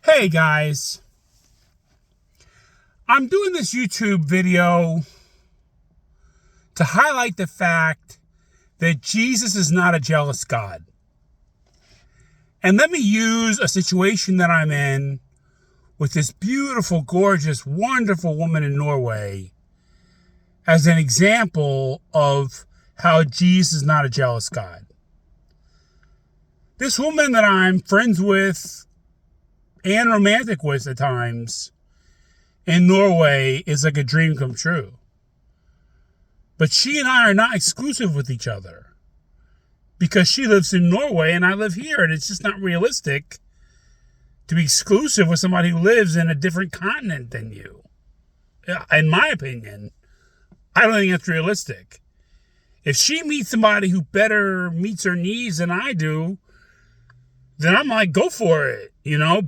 Hey guys, I'm doing this YouTube video to highlight the fact that Jesus is not a jealous God. And let me use a situation that I'm in with this beautiful, gorgeous, wonderful woman in Norway as an example of how Jesus is not a jealous God. This woman that I'm friends with and romantic with at times in Norway is like a dream come true. But she and I are not exclusive with each other because she lives in Norway and I live here, and it's just not realistic to be exclusive with somebody who lives in a different continent than you. In my opinion, I don't think that's realistic. If she meets somebody who better meets her needs than I do, then I'm like, go for it,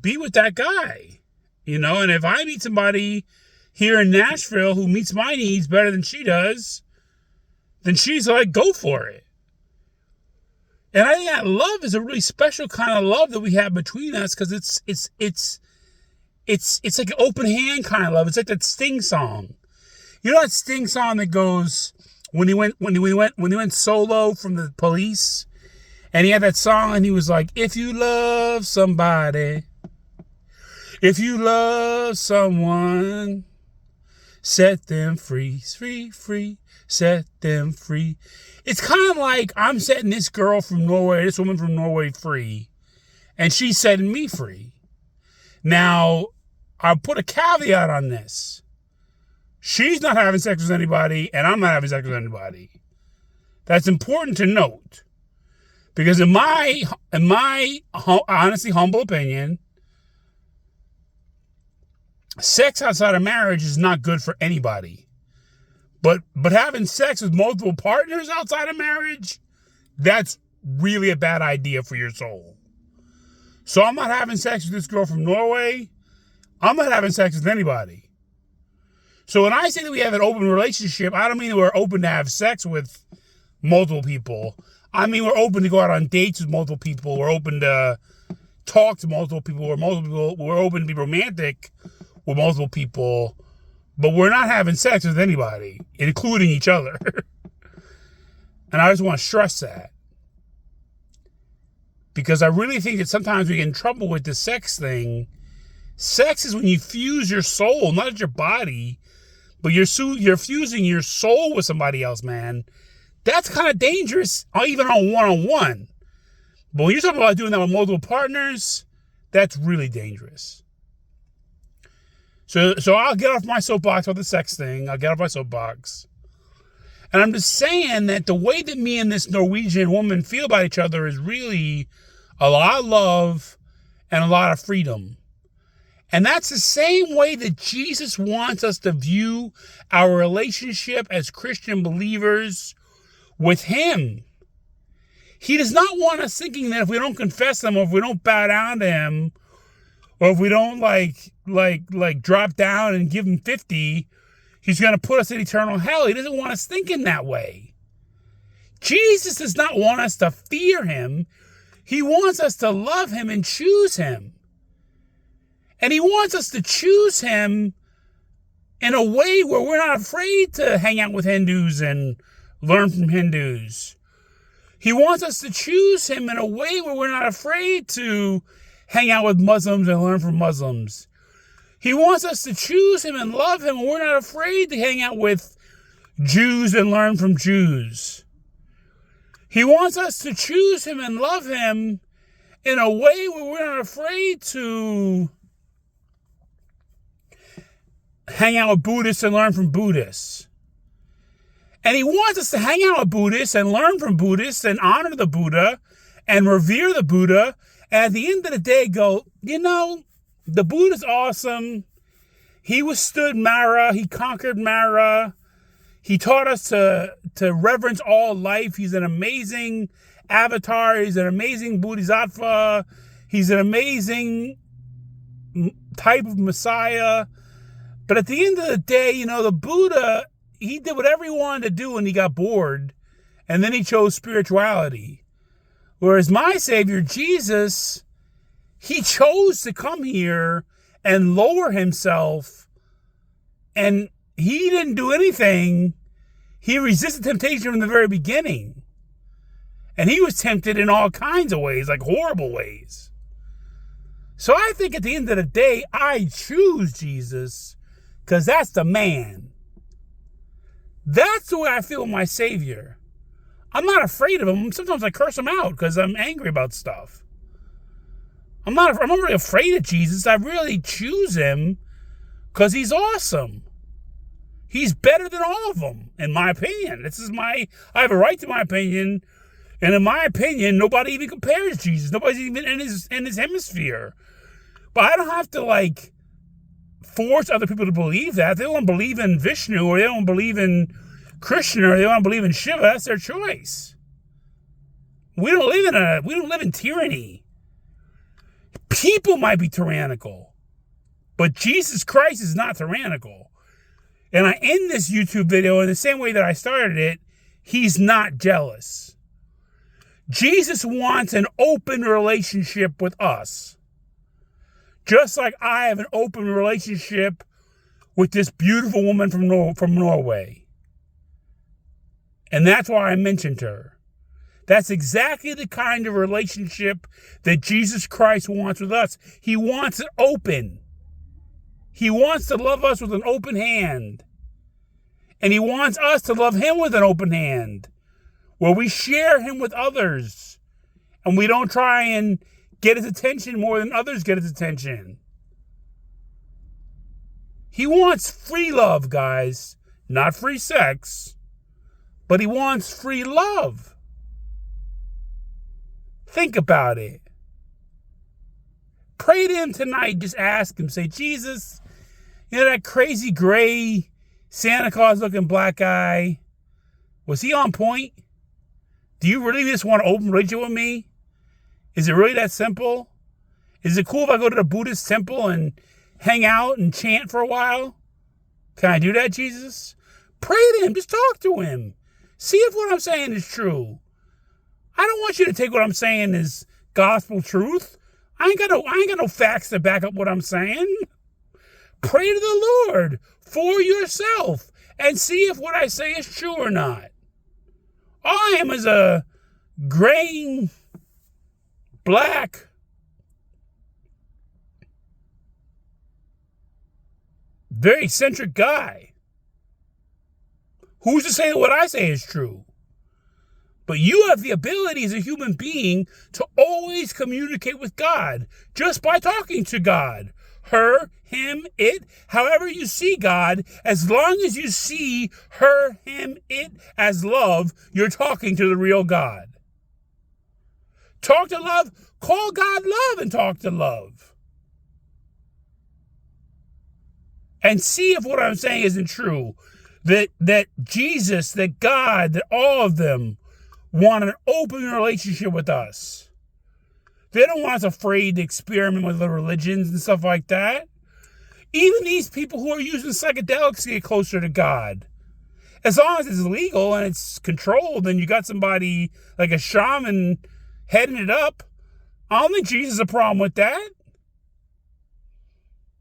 be with that guy, and if I meet somebody here in Nashville who meets my needs better than she does, then she's like, go for it. And I think that love is a really special kind of love that we have between us, because it's like an open hand kind of love. It's like that Sting song. You know that Sting song that goes when he went solo from the Police, and he had that song and he was like, if you love somebody, if you love someone, set them free, free, set them free. It's kind of like I'm setting this woman from Norway free, and she's setting me free. Now, I'll put a caveat on this. She's not having sex with anybody, and I'm not having sex with anybody. That's important to note. Because in my honestly humble opinion, sex outside of marriage is not good for anybody. But having sex with multiple partners outside of marriage, that's really a bad idea for your soul. So I'm not having sex with this girl from Norway. I'm not having sex with anybody. So when I say that we have an open relationship, I don't mean that we're open to have sex with multiple people. I mean, we're open to go out on dates with multiple people. We're open to talk to multiple people. We're open to be romantic with multiple people. But we're not having sex with anybody, including each other. And I just want to stress that. Because I really think that sometimes we get in trouble with the sex thing. Sex is when you fuse your soul, not just your body, but you're fusing your soul with somebody else, man. That's kind of dangerous, even on one-on-one. But when you're talking about doing that with multiple partners, that's really dangerous. So I'll get off my soapbox about the sex thing. I'll get off my soapbox. And I'm just saying that the way that me and this Norwegian woman feel about each other is really a lot of love and a lot of freedom. And that's the same way that Jesus wants us to view our relationship as Christian believers with him. He does not want us thinking that if we don't confess him, or if we don't bow down to him, or if we don't like drop down and give him 50, he's going to put us in eternal hell. He doesn't want us thinking that way. Jesus does not want us to fear him. He wants us to love him and choose him. And he wants us to choose him in a way where we're not afraid to hang out with Hindus and learn from Hindus. He wants us to choose him in a way where we're not afraid to hang out with Muslims and learn from Muslims. He wants us to choose him and love him, and we're not afraid to hang out with Jews and learn from Jews. He wants us to choose him and love him in a way where we're not afraid to hang out with Buddhists and learn from Buddhists. And he wants us to hang out with Buddhists and learn from Buddhists and honor the Buddha and revere the Buddha. And at the end of the day, go, the Buddha's awesome. He withstood Mara. He conquered Mara. He taught us to reverence all life. He's an amazing avatar. He's an amazing Bodhisattva. He's an amazing type of Messiah. But at the end of the day, the Buddha, he did whatever he wanted to do and he got bored. And then he chose spirituality. Whereas my Savior, Jesus, He chose to come here and lower himself, and he didn't do anything. He resisted temptation from the very beginning. And he was tempted in all kinds of ways, like horrible ways. So I think at the end of the day, I choose Jesus because that's the man. That's the way I feel with my Savior. I'm not afraid of him. Sometimes I curse him out because I'm angry about stuff. I'm not really afraid of Jesus. I really choose him because he's awesome. He's better than all of them, in my opinion. I have a right to my opinion. And in my opinion, nobody even compares Jesus. Nobody's even in his hemisphere. But I don't have to force other people to believe that. If they don't believe in Vishnu, or they don't believe in Krishna, or they don't believe in Shiva, that's their choice. We don't live in tyranny. People might be tyrannical, but Jesus Christ is not tyrannical. And I end this YouTube video in the same way that I started it. He's not jealous. Jesus wants an open relationship with us. Just like I have an open relationship with this beautiful woman from Norway. And that's why I mentioned her. That's exactly the kind of relationship that Jesus Christ wants with us. He wants it open. He wants to love us with an open hand. And he wants us to love him with an open hand, where we share him with others. And we don't try and get his attention more than others get his attention. He wants free love, guys. Not free sex. But he wants free love. Think about it. Pray to him tonight. Just ask him. Say, Jesus, that crazy gray Santa Claus looking black guy, was he on point? Do you really just want to open relationship with me? Is it really that simple? Is it cool if I go to the Buddhist temple and hang out and chant for a while? Can I do that, Jesus? Pray to him. Just talk to him. See if what I'm saying is true. I don't want you to take what I'm saying as gospel truth. I ain't got no facts to back up what I'm saying. Pray to the Lord for yourself and see if what I say is true or not. All I am is a graying, black, very eccentric guy. Who's to say that what I say is true? But you have the ability as a human being to always communicate with God just by talking to God. Her, him, it, however you see God, as long as you see her, him, it as love, you're talking to the real God. Talk to love, call God love and talk to love. And see if what I'm saying isn't true. That Jesus, that God, that all of them want an open relationship with us. They don't want us afraid to experiment with the religions and stuff like that. Even these people who are using psychedelics to get closer to God. As long as it's legal and it's controlled and you got somebody like a shaman heading it up, I don't think Jesus has a problem with that.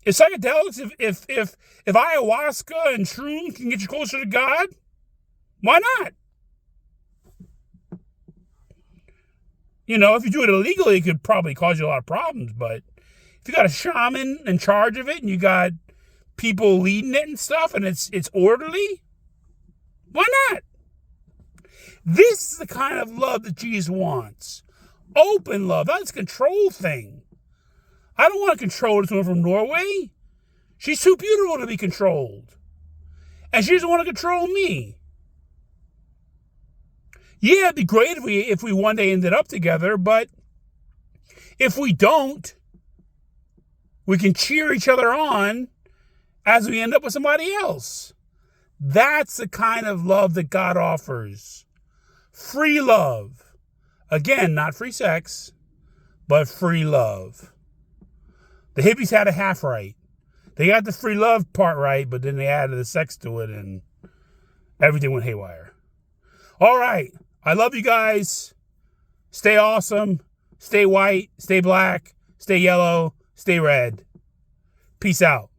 If psychedelics, if ayahuasca and shrooms can get you closer to God, why not? If you do it illegally, it could probably cause you a lot of problems. But if you got a shaman in charge of it and you got people leading it and stuff and it's orderly, why not? This is the kind of love that Jesus wants. Open love. That's a control thing. I don't want to control this woman from Norway. She's too beautiful to be controlled. And she doesn't want to control me. Yeah, it'd be great if we one day ended up together, but if we don't, we can cheer each other on as we end up with somebody else. That's the kind of love that God offers. Free love. Again, not free sex, but free love. The hippies had a half right. They got the free love part right, but then they added the sex to it and everything went haywire. All right. I love you guys. Stay awesome. Stay white. Stay black. stay yellow, stay red. Peace out.